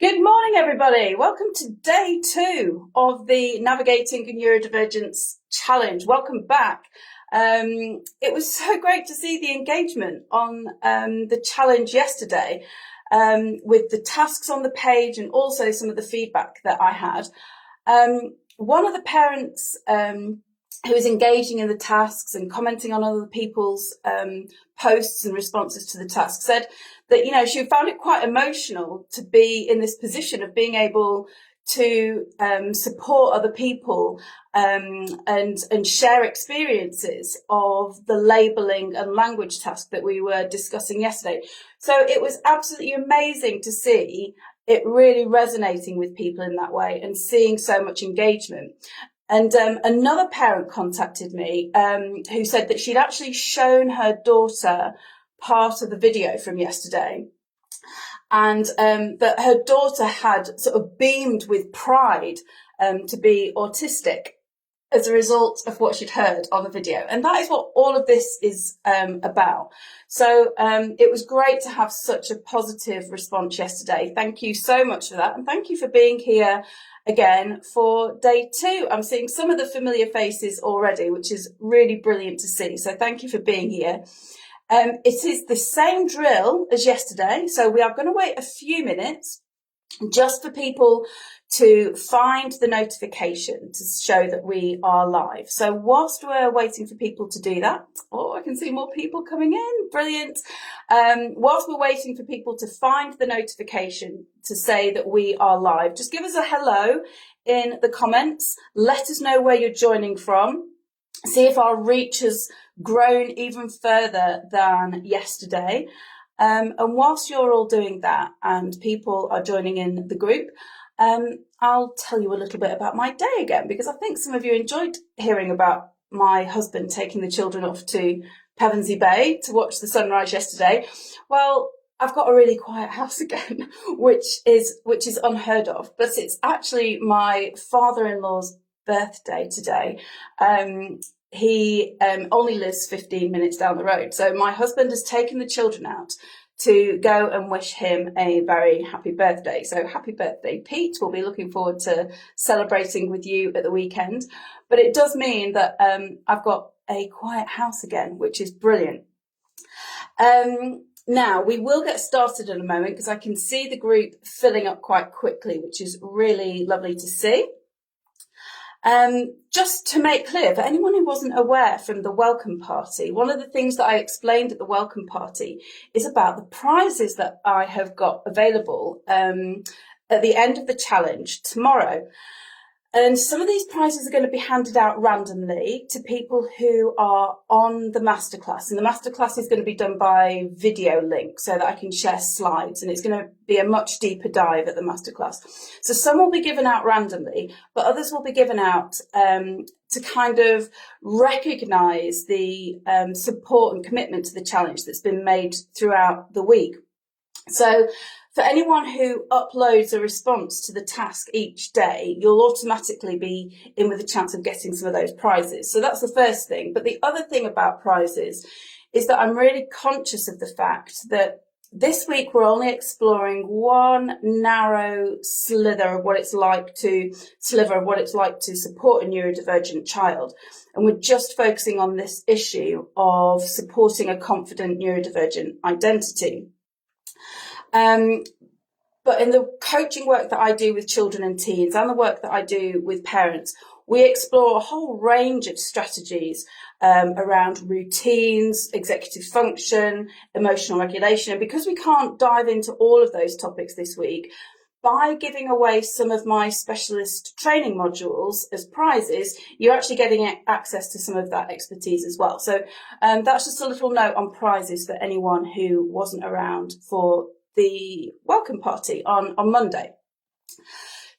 Good morning, everybody. Welcome to day 2 of the Navigating Neurodivergence Challenge. Welcome back. It was so great to see the engagement on the challenge yesterday with the tasks on the page and also some of the feedback that I had. One of the parents who was engaging in the tasks and commenting on other people's posts and responses to the task said that, she found it quite emotional to be in this position of being able to support other people and share experiences of the labelling and language task that we were discussing yesterday. So it was absolutely amazing to see it really resonating with people in that way and seeing so much engagement. And another parent contacted me who said that she'd actually shown her daughter part of the video from yesterday, and that her daughter had sort of beamed with pride to be autistic as a result of what she'd heard on the video. And that is what all of this is about. So it was great to have such a positive response yesterday. Thank you so much for that. And thank you for being here again for day 2. I'm seeing some of the familiar faces already, which is really brilliant to see. So thank you for being here. It is the same drill as yesterday. So we are going to wait a few minutes just for people to find the notification to show that we are live. So whilst we're waiting for people to do that, I can see more people coming in, brilliant. Whilst we're waiting for people to find the notification to say that we are live, just give us a hello in the comments. Let us know where you're joining from. See if our reach has grown even further than yesterday. And whilst you're all doing that and people are joining in the group, I'll tell you a little bit about my day again, because I think some of you enjoyed hearing about my husband taking the children off to Pevensey Bay to watch the sunrise yesterday. Well, I've got a really quiet house again, which is unheard of, but it's actually my father-in-law's birthday today. He only lives 15 minutes down the road. So my husband has taken the children out to go and wish him a very happy birthday. So happy birthday, Pete. We'll be looking forward to celebrating with you at the weekend. But it does mean that I've got a quiet house again, which is brilliant. Now, we will get started in a moment because I can see the group filling up quite quickly, which is really lovely to see. Just to make clear, for anyone who wasn't aware from the welcome party, one of the things that I explained at the welcome party is about the prizes that I have got available at the end of the challenge tomorrow. And some of these prizes are going to be handed out randomly to people who are on the masterclass. And the masterclass is going to be done by video link so that I can share slides. And it's going to be a much deeper dive at the masterclass. So some will be given out randomly, but others will be given out to kind of recognise the support and commitment to the challenge that's been made throughout the week. So for anyone who uploads a response to the task each day, you'll automatically be in with a chance of getting some of those prizes. So that's the first thing. But the other thing about prizes is that I'm really conscious of the fact that this week we're only exploring one narrow sliver of what it's like to support a neurodivergent child. And we're just focusing on this issue of supporting a confident neurodivergent identity. But in the coaching work that I do with children and teens and the work that I do with parents, we explore a whole range of strategies around routines, executive function, emotional regulation. And because we can't dive into all of those topics this week, by giving away some of my specialist training modules as prizes, you're actually getting access to some of that expertise as well. So that's just a little note on prizes for anyone who wasn't around for the welcome party on Monday.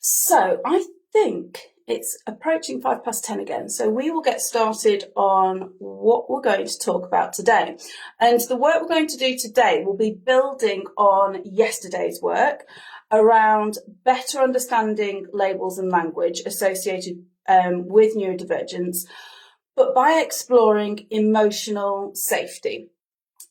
So I think it's approaching 10:05 again. So we will get started on what we're going to talk about today. And the work we're going to do today will be building on yesterday's work around better understanding labels and language associated with neurodivergence, but by exploring emotional safety.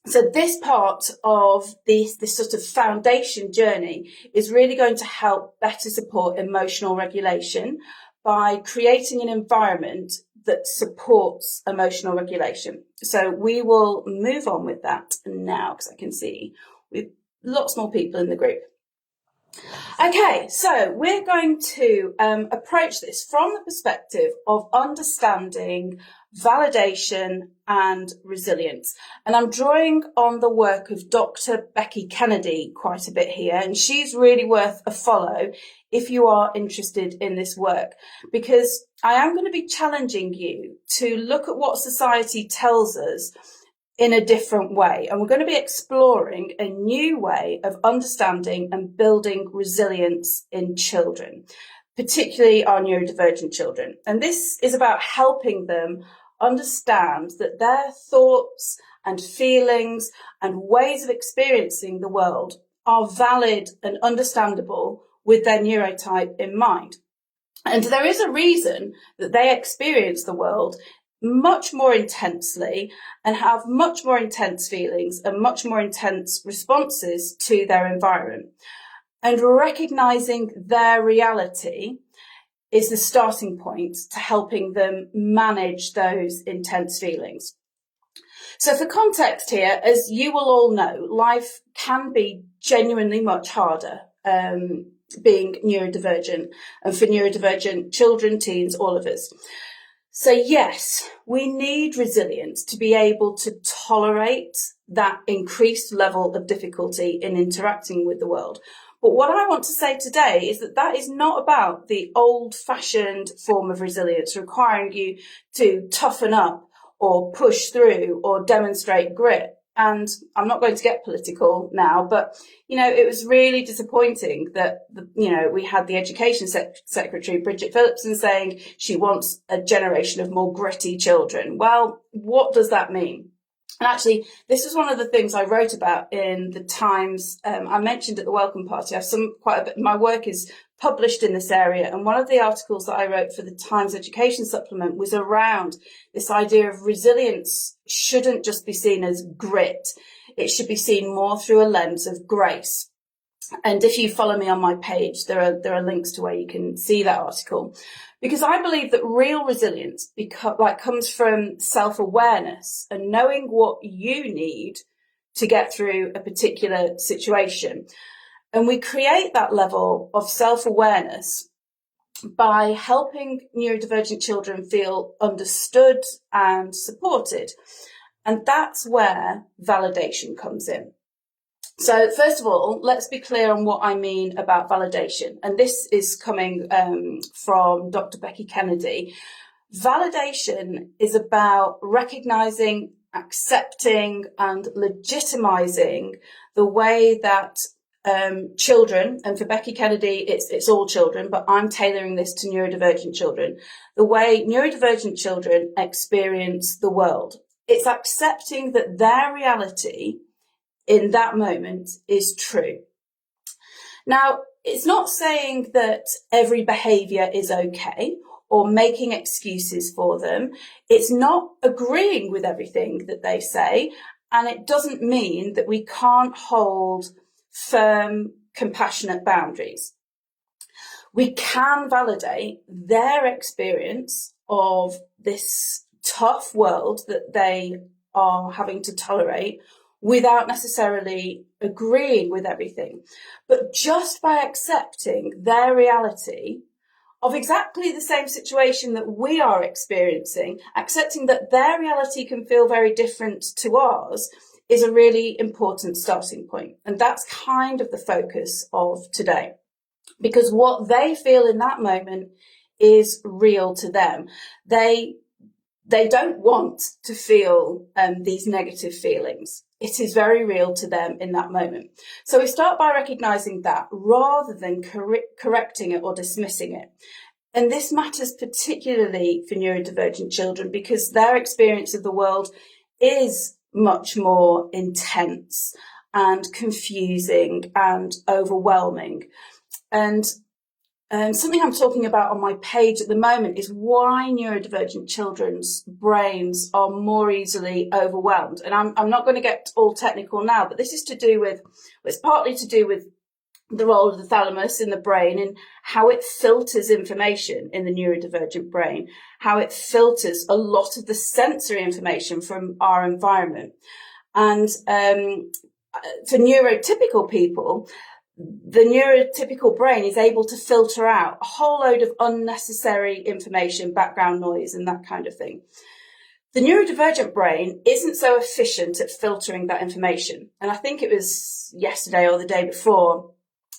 So this part of this sort of foundation journey is really going to help better support emotional regulation by creating an environment that supports emotional regulation. So we will move on with that now, because I can see we've lots more people in the group. Okay, so we're going to approach this from the perspective of understanding validation and resilience. And I'm drawing on the work of Dr. Becky Kennedy quite a bit here, and she's really worth a follow if you are interested in this work, because I am going to be challenging you to look at what society tells us in a different way. And we're going to be exploring a new way of understanding and building resilience in children, particularly our neurodivergent children. And this is about helping them understand that their thoughts and feelings and ways of experiencing the world are valid and understandable with their neurotype in mind. And there is a reason that they experience the world much more intensely and have much more intense feelings and much more intense responses to their environment. And recognizing their reality is the starting point to helping them manage those intense feelings. So for context here, as you will all know, life can be genuinely much harder being neurodivergent, and for neurodivergent children, teens, all of us. So yes, we need resilience to be able to tolerate that increased level of difficulty in interacting with the world. But what I want to say today is that that is not about the old-fashioned form of resilience requiring you to toughen up or push through or demonstrate grit. And I'm not going to get political now, but, it was really disappointing that, we had the Education Secretary, Bridget Phillipson, saying she wants a generation of more gritty children. Well, what does that mean? And actually, this was one of the things I wrote about in the Times. I mentioned at the welcome party. I have quite a bit. My work is published in this area, and one of the articles that I wrote for the Times Education Supplement was around this idea of resilience shouldn't just be seen as grit. It should be seen more through a lens of grace. And if you follow me on my page, there are links to where you can see that article, because I believe that real resilience comes from self-awareness and knowing what you need to get through a particular situation. And we create that level of self-awareness by helping neurodivergent children feel understood and supported. And that's where validation comes in. So first of all, let's be clear on what I mean about validation. And this is coming from Dr. Becky Kennedy. Validation is about recognizing, accepting, and legitimizing the way that children, and for Becky Kennedy, it's all children, but I'm tailoring this to neurodivergent children, the way neurodivergent children experience the world. It's accepting that their reality in that moment is true. Now, it's not saying that every behaviour is okay or making excuses for them. It's not agreeing with everything that they say, and it doesn't mean that we can't hold firm, compassionate boundaries. We can validate their experience of this tough world that they are having to tolerate without necessarily agreeing with everything, but just by accepting their reality of exactly the same situation that we are experiencing, accepting that their reality can feel very different to ours is a really important starting point. And that's kind of the focus of today, because what they feel in that moment is real to them. They don't want to feel these negative feelings. It is very real to them in that moment. So we start by recognizing that rather than correcting it or dismissing it. And this matters particularly for neurodivergent children because their experience of the world is much more intense and confusing and overwhelming. And something I'm talking about on my page at the moment is why neurodivergent children's brains are more easily overwhelmed. And I'm not going to get all technical now, but this is to do with, it's partly to do with the role of the thalamus in the brain and how it filters information in the neurodivergent brain, how it filters a lot of the sensory information from our environment. And for neurotypical people, the neurotypical brain is able to filter out a whole load of unnecessary information, background noise, and that kind of thing. The neurodivergent brain isn't so efficient at filtering that information. And I think it was yesterday or the day before,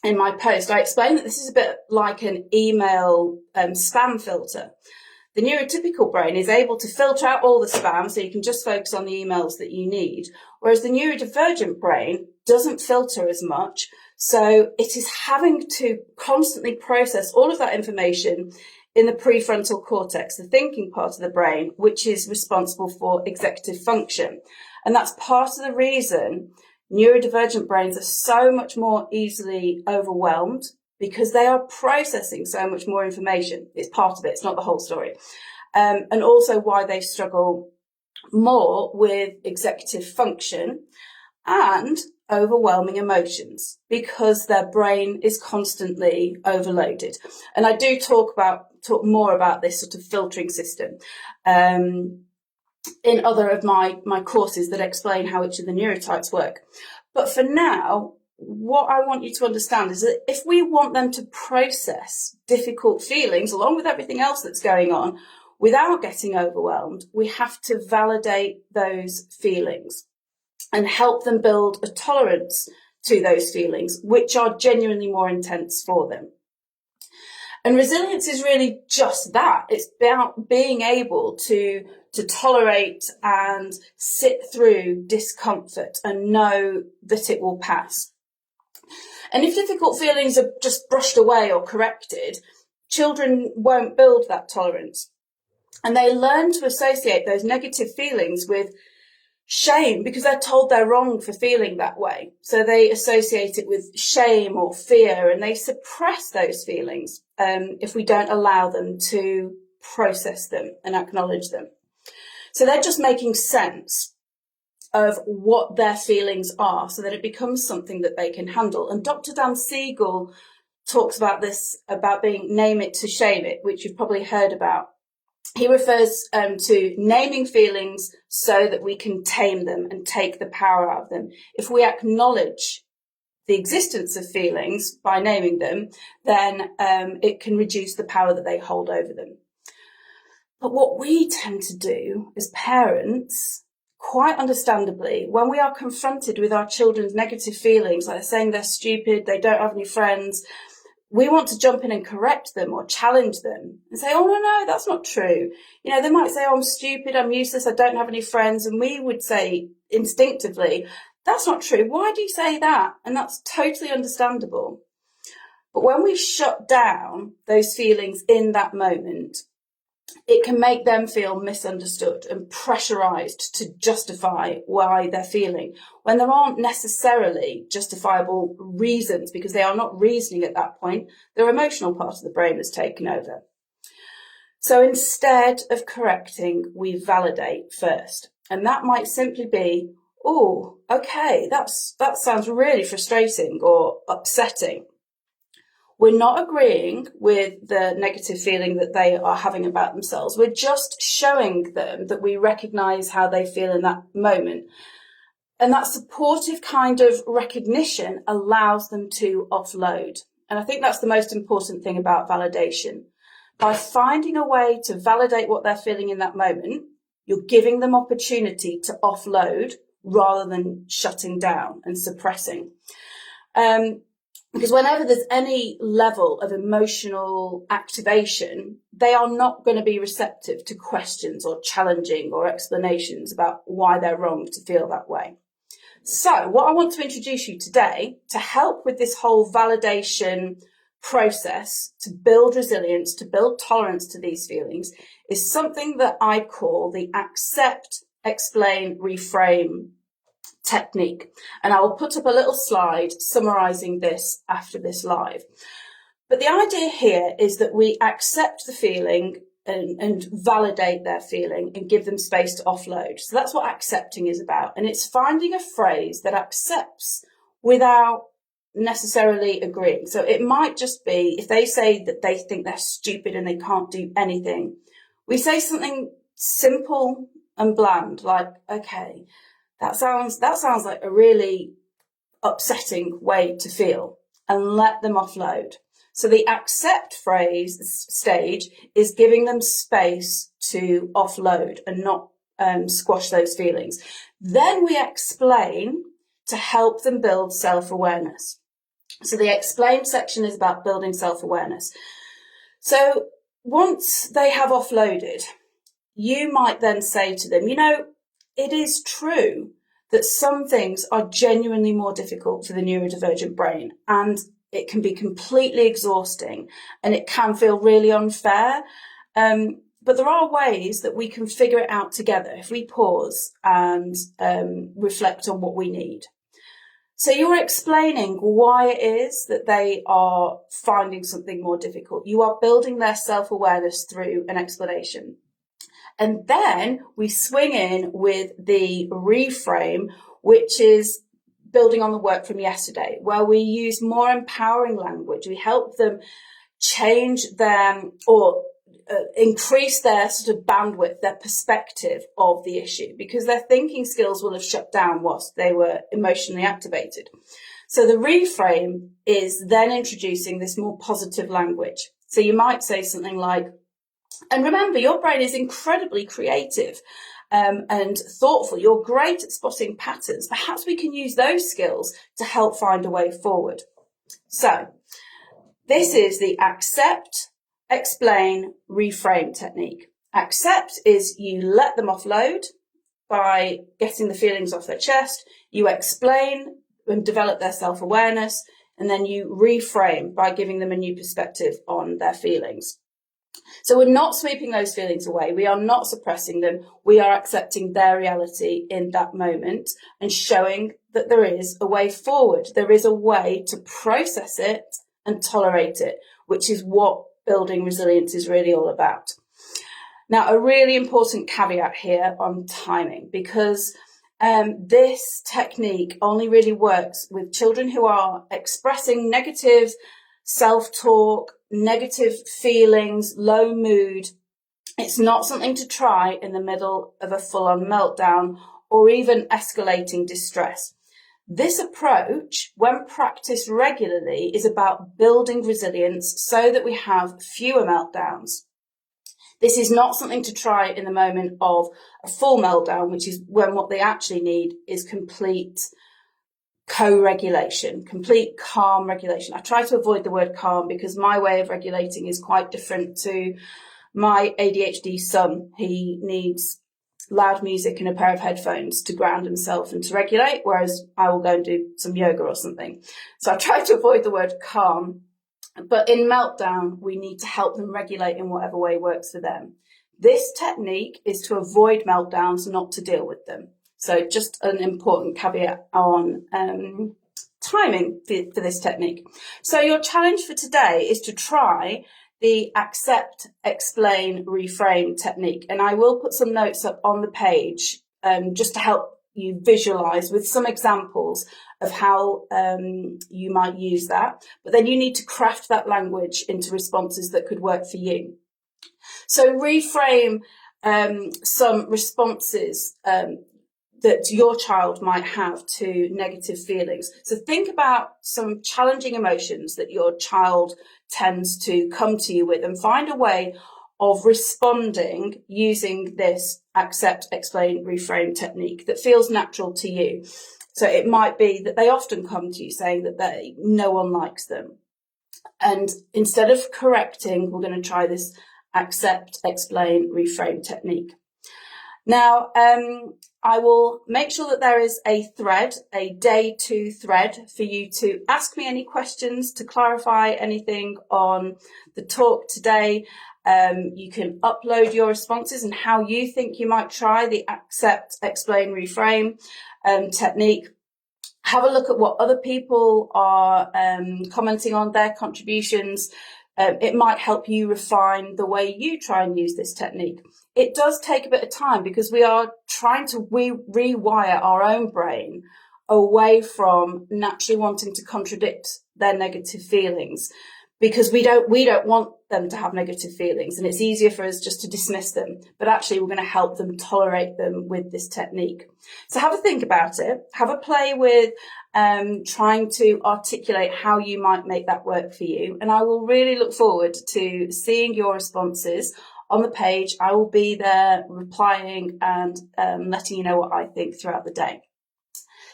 in my post, I explained that this is a bit like an email spam filter. The neurotypical brain is able to filter out all the spam so you can just focus on the emails that you need, whereas the neurodivergent brain doesn't filter as much, so it is having to constantly process all of that information in the prefrontal cortex, the thinking part of the brain, which is responsible for executive function. And that's part of the reason neurodivergent brains are so much more easily overwhelmed, because they are processing so much more information. It's part of it, it's not the whole story. And also why they struggle more with executive function and overwhelming emotions, because their brain is constantly overloaded. And I do talk more about this sort of filtering system in other of my courses that explain how each of the neurotypes work. But for now, what I want you to understand is that if we want them to process difficult feelings along with everything else that's going on without getting overwhelmed, we have to validate those feelings and help them build a tolerance to those feelings, which are genuinely more intense for them. And resilience is really just that. It's about being able to tolerate and sit through discomfort and know that it will pass. And if difficult feelings are just brushed away or corrected, children won't build that tolerance. And they learn to associate those negative feelings with shame because they're told they're wrong for feeling that way. So they associate it with shame or fear, and they suppress those feelings if we don't allow them to process them and acknowledge them. So they're just making sense of what their feelings are so that it becomes something that they can handle. And Dr. Dan Siegel talks about this, about being name it to shame it, which you've probably heard about. He refers to naming feelings so that we can tame them and take the power out of them. If we acknowledge the existence of feelings by naming them, then it can reduce the power that they hold over them. But what we tend to do as parents, quite understandably, when we are confronted with our children's negative feelings, like saying they're stupid, they don't have any friends, we want to jump in and correct them or challenge them and say, oh, no, that's not true. You know, they might say, oh, I'm stupid, I'm useless, I don't have any friends. And we would say instinctively, that's not true. Why do you say that? And that's totally understandable. But when we shut down those feelings in that moment, it can make them feel misunderstood and pressurized to justify why they're feeling when there aren't necessarily justifiable reasons, because they are not reasoning at that point. Their emotional part of the brain has taken over. So instead of correcting, we validate first. And that might simply be, oh, okay, that sounds really frustrating or upsetting. We're not agreeing with the negative feeling that they are having about themselves. We're just showing them that we recognise how they feel in that moment. And that supportive kind of recognition allows them to offload. And I think that's the most important thing about validation. By finding a way to validate what they're feeling in that moment, you're giving them opportunity to offload rather than shutting down and suppressing. Because whenever there's any level of emotional activation, they are not going to be receptive to questions or challenging or explanations about why they're wrong to feel that way. So what I want to introduce you today to help with this whole validation process, to build resilience, to build tolerance to these feelings, is something that I call the accept, explain, reframe technique. And I will put up a little slide summarizing this after this live. But the idea here is that we accept the feeling and validate their feeling and give them space to offload. So that's what accepting is about. And it's finding a phrase that accepts without necessarily agreeing. So it might just be if they say that they think they're stupid and they can't do anything, we say something simple and bland, like, okay, that sounds like a really upsetting way to feel, and let them offload. So the accept phrase stage is giving them space to offload and not squash those feelings. Then we explain to help them build self-awareness. So the explain section is about building self-awareness. So once they have offloaded, you might then say to them, it is true that some things are genuinely more difficult for the neurodivergent brain, and it can be completely exhausting and it can feel really unfair. But there are ways that we can figure it out together if we pause and reflect on what we need. So you're explaining why it is that they are finding something more difficult. You are building their self-awareness through an explanation. And then we swing in with the reframe, which is building on the work from yesterday, where we use more empowering language. We help them change them or increase their sort of bandwidth, their perspective of the issue, because their thinking skills will have shut down whilst they were emotionally activated. So the reframe is then introducing this more positive language. So you might say something like, and remember, your brain is incredibly creative and thoughtful. You're great at spotting patterns. Perhaps we can use those skills to help find a way forward. So this is the accept, explain, reframe technique. Accept is you let them offload by getting the feelings off their chest. You explain and develop their self-awareness, and then you reframe by giving them a new perspective on their feelings. So we're not sweeping those feelings away. We are not suppressing them. We are accepting their reality in that moment and showing that there is a way forward. There is a way to process it and tolerate it, which is what building resilience is really all about. Now, a really important caveat here on timing, because this technique only really works with children who are expressing negative self-talk, negative feelings, low mood. It's not something to try in the middle of a full-on meltdown or even escalating distress. This approach, when practiced regularly, is about building resilience so that we have fewer meltdowns. This is not something to try in the moment of a full meltdown, which is when what they actually need is complete co-regulation, complete calm regulation. I try to avoid the word calm because my way of regulating is quite different to my ADHD son. He needs loud music and a pair of headphones to ground himself and to regulate, whereas I will go and do some yoga or something. So I try to avoid the word calm. But in meltdown, we need to help them regulate in whatever way works for them. This technique is to avoid meltdowns, not to deal with them. So just an important caveat on timing for this technique. So your challenge for today is to try the accept, explain, reframe technique. And I will put some notes up on the page just to help you visualize with some examples of how you might use that. But then you need to craft that language into responses that could work for you. So reframe some responses that your child might have to negative feelings. So think about some challenging emotions that your child tends to come to you with and find a way of responding using this accept, explain, reframe technique that feels natural to you. So it might be that they often come to you saying that no one likes them. And instead of correcting, we're going to try this accept, explain, reframe technique. Now, I will make sure that there is a thread, a day 2 thread for you to ask me any questions, to clarify anything on the talk today. You can upload your responses and how you think you might try the accept, explain, reframe technique. have a look at what other people are commenting on, their contributions. It might help you refine the way you try and use this technique. It does take a bit of time because we are trying to rewire our own brain away from naturally wanting to contradict their negative feelings, because we don't want them to have negative feelings, and it's easier for us just to dismiss them. But actually, we're going to help them tolerate them with this technique. So have a think about it. Have a play with trying to articulate how you might make that work for you. And I will really look forward to seeing your responses on the page. I will be there replying and letting you know what I think throughout the day.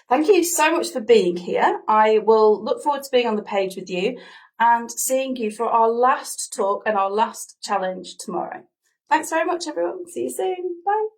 Thank you so much for being here. I will look forward to being on the page with you and seeing you for our last talk and our last challenge tomorrow. Thanks very much, everyone. See you soon. Bye.